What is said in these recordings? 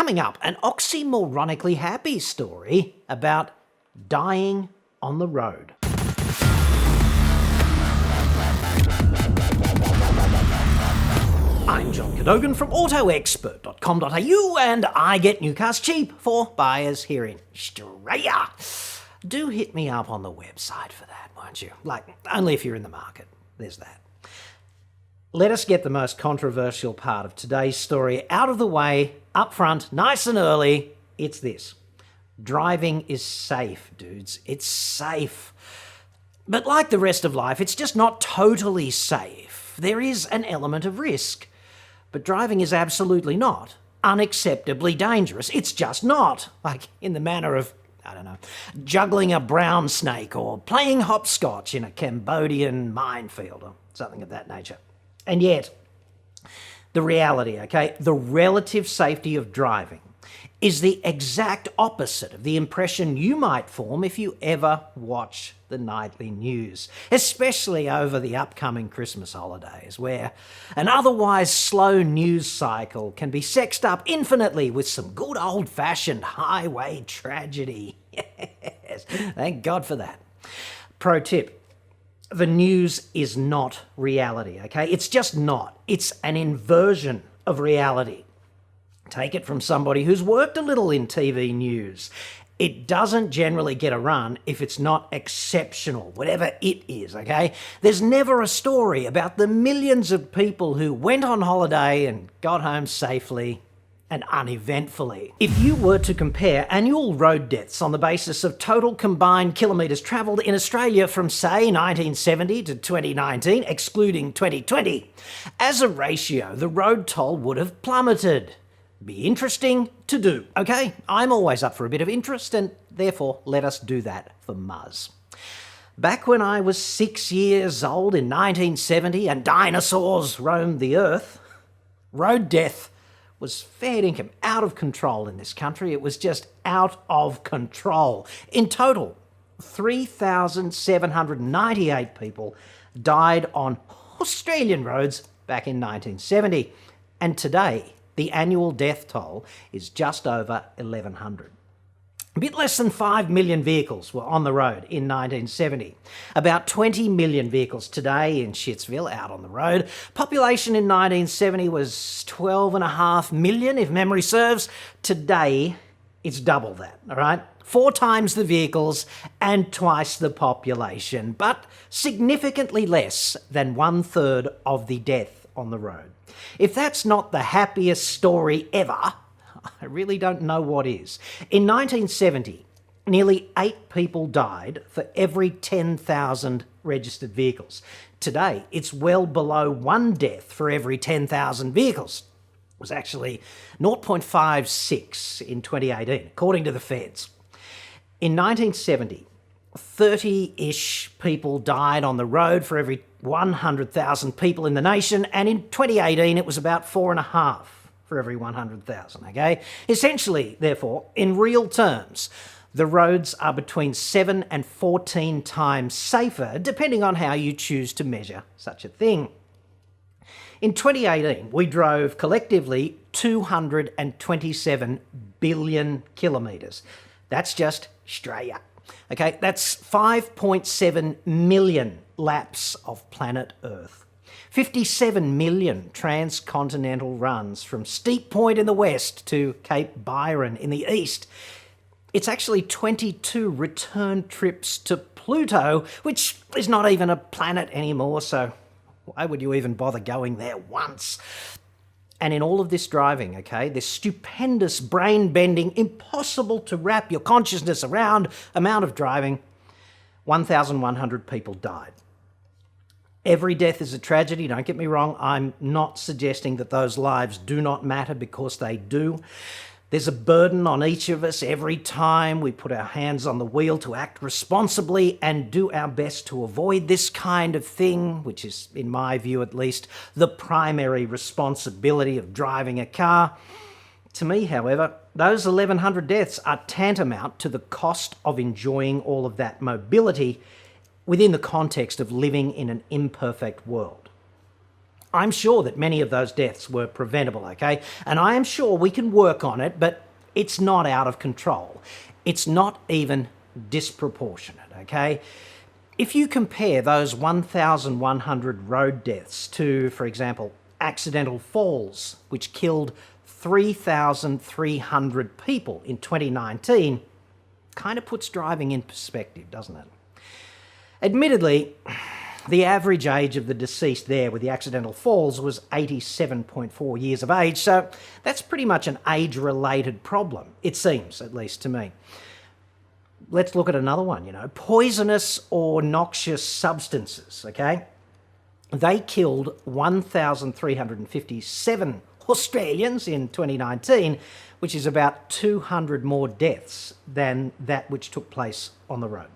Coming up, an oxymoronically happy story about dying on the road. I'm John Cadogan from autoexpert.com.au, and I get new cars cheap for buyers here in Australia. Do hit me up on the website for that, won't you? Like, only if you're in the market. There's that. Let us get the most controversial part of today's story out of the way, up front, nice and early. It's this. Driving is safe, dudes. It's safe. But like the rest of life, it's just not totally safe. There is an element of risk. But driving is absolutely not unacceptably dangerous. It's just not. Like in the manner of, juggling a brown snake or playing hopscotch in a Cambodian minefield or something of that nature. And yet, the reality, the relative safety of driving is the exact opposite of the impression you might form if you ever watch the nightly news, especially over the upcoming Christmas holidays, where an otherwise slow news cycle can be sexed up infinitely with some good old-fashioned highway tragedy. Yes, thank God for that. Pro tip. The news is not reality, It's just not. It's an inversion of reality. Take it from somebody who's worked a little in TV news. It doesn't generally get a run if it's not exceptional, whatever it is, There's never a story about the millions of people who went on holiday and got home safely and uneventfully. If you were to compare annual road deaths on the basis of total combined kilometres travelled in Australia from, say, 1970 to 2019, excluding 2020, as a ratio, the road toll would have plummeted. Be interesting to do, I'm always up for a bit of interest, and therefore let us do that for Muzz. Back when I was 6 years old in 1970 and dinosaurs roamed the earth, road death was fair income, out of control in this country. It was just out of control. In total, 3,798 people died on Australian roads back in 1970. And today, the annual death toll is just over 1,100. A bit less than 5 million vehicles were on the road in 1970. About 20 million vehicles today in Shitsville out on the road. Population in 1970 was 12.5 million, if memory serves. Today, it's double that, 4 times the vehicles and twice the population, but significantly less than 1/3 of the death on the road. If that's not the happiest story ever, I really don't know what is. In 1970, nearly 8 people died for every 10,000 registered vehicles. Today, it's well below 1 death for every 10,000 vehicles. It was actually 0.56 in 2018, according to the feds. In 1970, 30-ish people died on the road for every 100,000 people in the nation, and in 2018 it was about 4.5 for every 100,000, Essentially, therefore, in real terms, the roads are between 7 and 14 times safer, depending on how you choose to measure such a thing. In 2018, we drove collectively 227 billion kilometres. That's just Australia. That's 5.7 million laps of planet Earth. 57 million transcontinental runs from Steep Point in the west to Cape Byron in the east. It's actually 22 return trips to Pluto, which is not even a planet anymore, so why would you even bother going there once? And in all of this driving, this stupendous, brain-bending, impossible to wrap your consciousness around amount of driving, 1,100 people died. Every death is a tragedy, don't get me wrong. I'm not suggesting that those lives do not matter, because they do. There's a burden on each of us every time we put our hands on the wheel to act responsibly and do our best to avoid this kind of thing, which is, in my view at least, the primary responsibility of driving a car. To me, however, those 1,100 deaths are tantamount to the cost of enjoying all of that mobility within the context of living in an imperfect world. I'm sure that many of those deaths were preventable, okay? And I am sure we can work on it, but it's not out of control. It's not even disproportionate, okay? If you compare those 1,100 road deaths to, for example, accidental falls, which killed 3,300 people in 2019, kind of puts driving in perspective, doesn't it? Admittedly, the average age of the deceased there with the accidental falls was 87.4 years of age, so that's pretty much an age-related problem, it seems, at least to me. Let's look at another one, poisonous or noxious substances, okay? They killed 1,357 Australians in 2019, which is about 200 more deaths than that which took place on the road.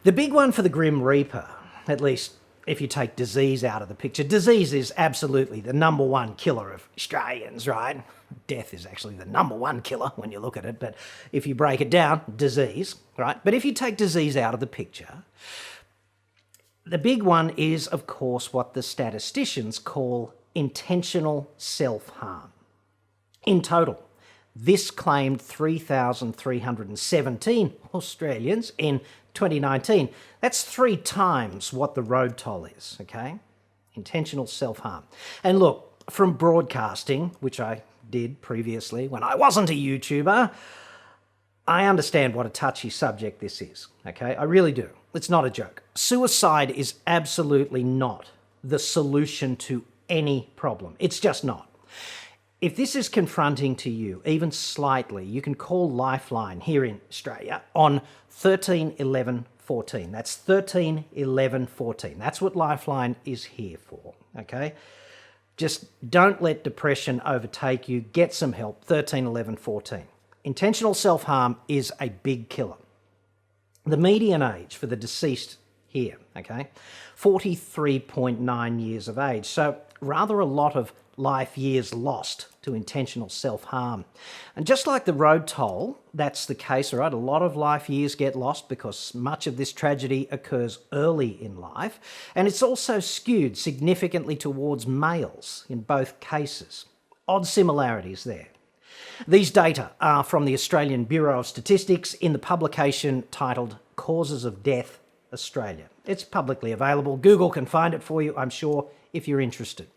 The big one for the Grim Reaper, at least if you take disease out of the picture, disease is absolutely the number one killer of Australians, right? Death is actually the number one killer when you look at it, but if you break it down, disease, right? But if you take disease out of the picture, the big one is, of course, what the statisticians call intentional self-harm. In total, this claimed 3,317 Australians in 2019. That's 3 times what the road toll is, okay? Intentional self-harm. And look, from broadcasting, which I did previously when I wasn't a YouTuber, I understand what a touchy subject this is, okay? I really do. It's not a joke. Suicide is absolutely not the solution to any problem. It's just not. If this is confronting to you, even slightly, you can call Lifeline here in Australia on 13 11 14. That's 13 11 14. That's what Lifeline is here for, okay? Just don't let depression overtake you. Get some help. 13 11 14. Intentional self-harm is a big killer. The median age for the deceased here, okay, 43.9 years of age. So rather a lot of life years lost to intentional self-harm. And just like the road toll, that's the case, right? A lot of life years get lost because much of this tragedy occurs early in life. And it's also skewed significantly towards males in both cases. Odd similarities there. These data are from the Australian Bureau of Statistics in the publication titled Causes of Death, Australia. It's publicly available. Google can find it for you, I'm sure, if you're interested.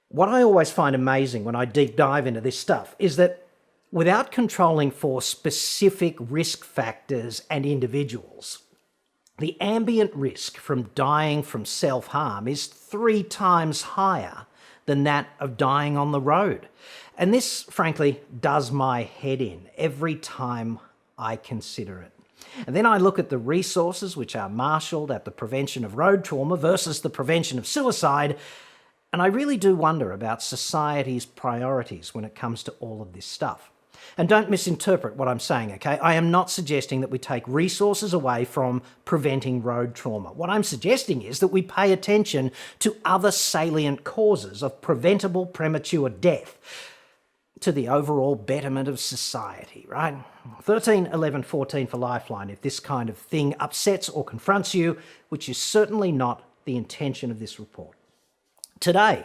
What I always find amazing when I deep dive into this stuff is that without controlling for specific risk factors and individuals, the ambient risk from dying from self-harm is 3 times higher than that of dying on the road. And this, frankly, does my head in every time I consider it. And then I look at the resources which are marshalled at the prevention of road trauma versus the prevention of suicide, and I really do wonder about society's priorities when it comes to all of this stuff. And don't misinterpret what I'm saying, okay? I am not suggesting that we take resources away from preventing road trauma. What I'm suggesting is that we pay attention to other salient causes of preventable premature death to the overall betterment of society, right? 13, 11, 14 for Lifeline if this kind of thing upsets or confronts you, which is certainly not the intention of this report. Today,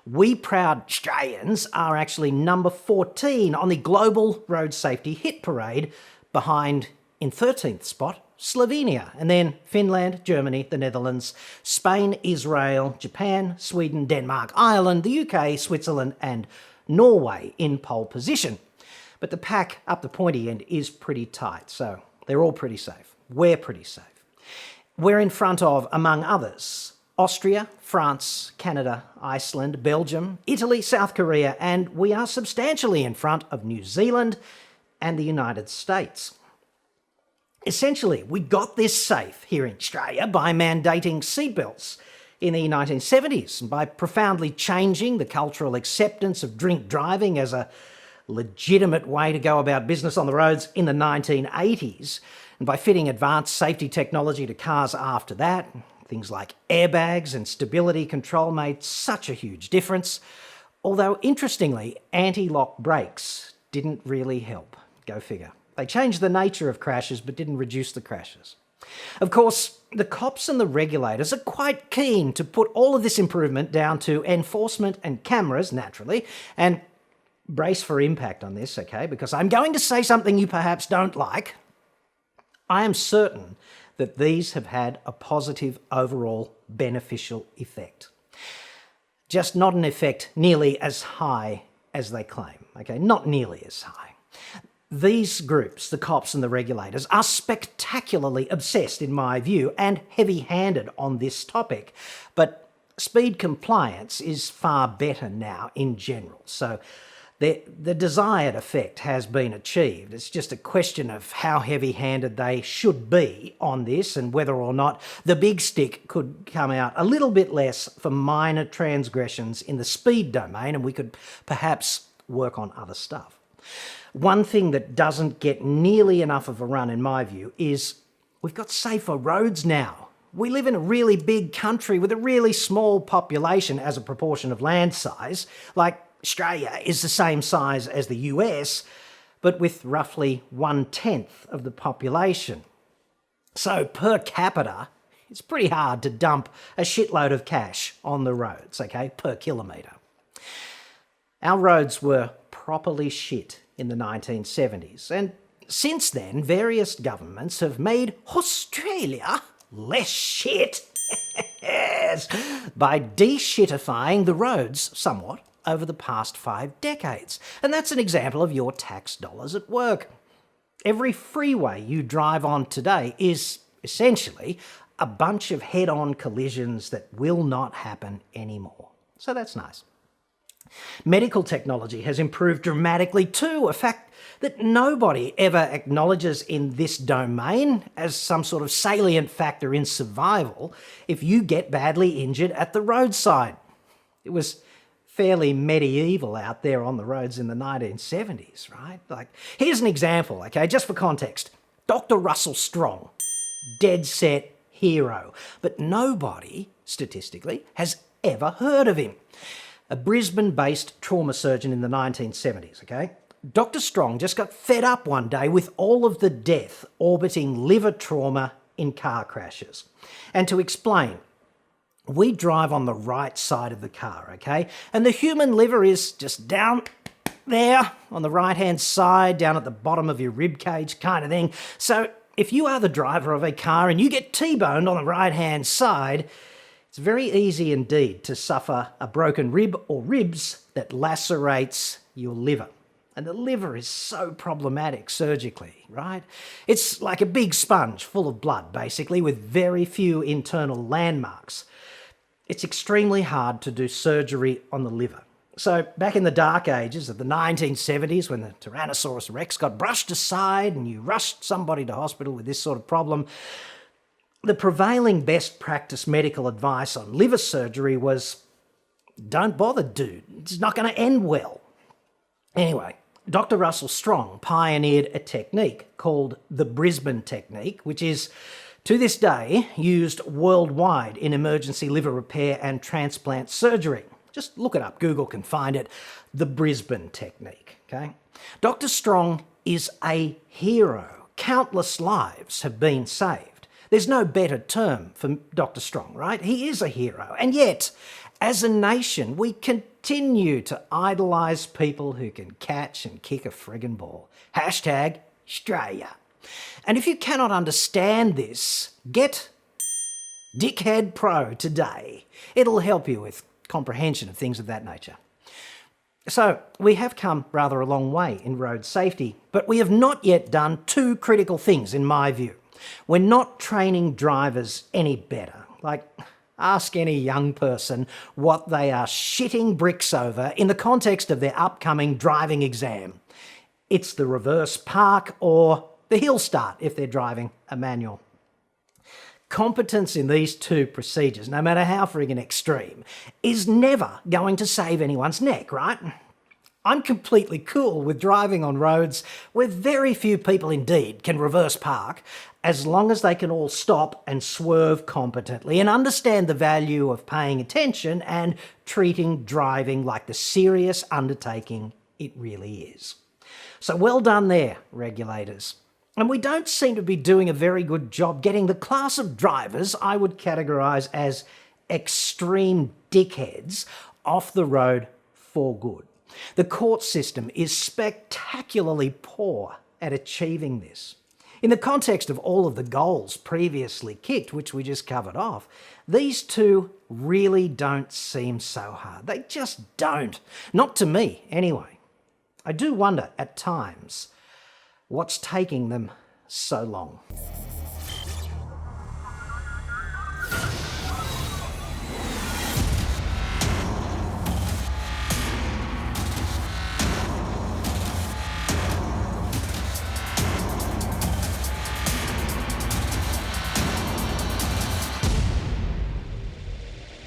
we proud Australians are actually number 14 on the global road safety hit parade, behind, in 13th spot, Slovenia, and then Finland, Germany, the Netherlands, Spain, Israel, Japan, Sweden, Denmark, Ireland, the UK, Switzerland, and Norway in pole position. But the pack up the pointy end is pretty tight, so they're all pretty safe. We're pretty safe. We're in front of, among others, Austria, France, Canada, Iceland, Belgium, Italy, South Korea, and we are substantially in front of New Zealand and the United States. Essentially, we got this safe here in Australia by mandating seatbelts in the 1970s and by profoundly changing the cultural acceptance of drink driving as a legitimate way to go about business on the roads in the 1980s, and by fitting advanced safety technology to cars after that. Things like airbags and stability control made such a huge difference, although interestingly, anti-lock brakes didn't really help. Go figure. They changed the nature of crashes but didn't reduce the crashes. Of course, the cops and the regulators are quite keen to put all of this improvement down to enforcement and cameras, naturally, and brace for impact on this, okay, because I'm going to say something you perhaps don't like. I am certain that these have had a positive overall beneficial effect. Just not an effect nearly as high as they claim, okay, not nearly as high. These groups, the cops and the regulators, are spectacularly obsessed, in my view, and heavy-handed on this topic. But speed compliance is far better now in general. So the desired effect has been achieved. It's just a question of how heavy-handed they should be on this and whether or not the big stick could come out a little bit less for minor transgressions in the speed domain, and we could perhaps work on other stuff. One thing that doesn't get nearly enough of a run, in my view, is we've got safer roads now. We live in a really big country with a really small population as a proportion of land size. Like, Australia is the same size as the US, but with roughly 1/10 of the population. So per capita, it's pretty hard to dump a shitload of cash on the roads, okay, per kilometre. Our roads were properly shit in the 1970s, and since then various governments have made Australia less shit yes, by de-shitifying the roads somewhat over the past 5 decades. And that's an example of your tax dollars at work. Every freeway you drive on today is essentially a bunch of head-on collisions that will not happen anymore. So that's nice. Medical technology has improved dramatically too, a fact that nobody ever acknowledges in this domain as some sort of salient factor in survival if you get badly injured at the roadside. It was fairly medieval out there on the roads in the 1970s, right? Like, here's an example, okay, just for context. Dr. Russell Strong, dead set hero, but nobody, statistically, has ever heard of him. A Brisbane-based trauma surgeon in the 1970s, okay? Dr. Strong just got fed up one day with all of the death orbiting liver trauma in car crashes. And to explain, we drive on the right side of the car, okay? And the human liver is just down there on the right-hand side, down at the bottom of your rib cage kind of thing. So if you are the driver of a car and you get T-boned on the right-hand side, it's very easy indeed to suffer a broken rib or ribs that lacerates your liver. And the liver is so problematic surgically, right? It's like a big sponge full of blood, basically, with very few internal landmarks. It's extremely hard to do surgery on the liver. So back in the dark ages of the 1970s, when the Tyrannosaurus Rex got brushed aside and you rushed somebody to hospital with this sort of problem, the prevailing best practice medical advice on liver surgery was, don't bother, dude. It's not going to end well. Anyway, Dr. Russell Strong pioneered a technique called the Brisbane technique, which is, to this day, used worldwide in emergency liver repair and transplant surgery. Just look it up, Google can find it, the Brisbane technique, okay? Dr. Strong is a hero. Countless lives have been saved. There's no better term for Dr. Strong, right? He is a hero. And yet, as a nation, we continue to idolise people who can catch and kick a friggin' ball. Hashtag Australia. And if you cannot understand this, get Dickhead Pro today. It'll help you with comprehension of things of that nature. So, we have come rather a long way in road safety, but we have not yet done 2 critical things, in my view. We're not training drivers any better. Like, ask any young person what they are shitting bricks over in the context of their upcoming driving exam. It's the reverse park or the hill start if they're driving a manual. Competence in these 2 procedures, no matter how friggin' extreme, is never going to save anyone's neck, right? I'm completely cool with driving on roads where very few people indeed can reverse park, as long as they can all stop and swerve competently and understand the value of paying attention and treating driving like the serious undertaking it really is. So well done there, regulators. And we don't seem to be doing a very good job getting the class of drivers I would categorise as extreme dickheads off the road for good. The court system is spectacularly poor at achieving this. In the context of all of the goals previously kicked, which we just covered off, these two really don't seem so hard. They just don't. Not to me, anyway. I do wonder at times what's taking them so long.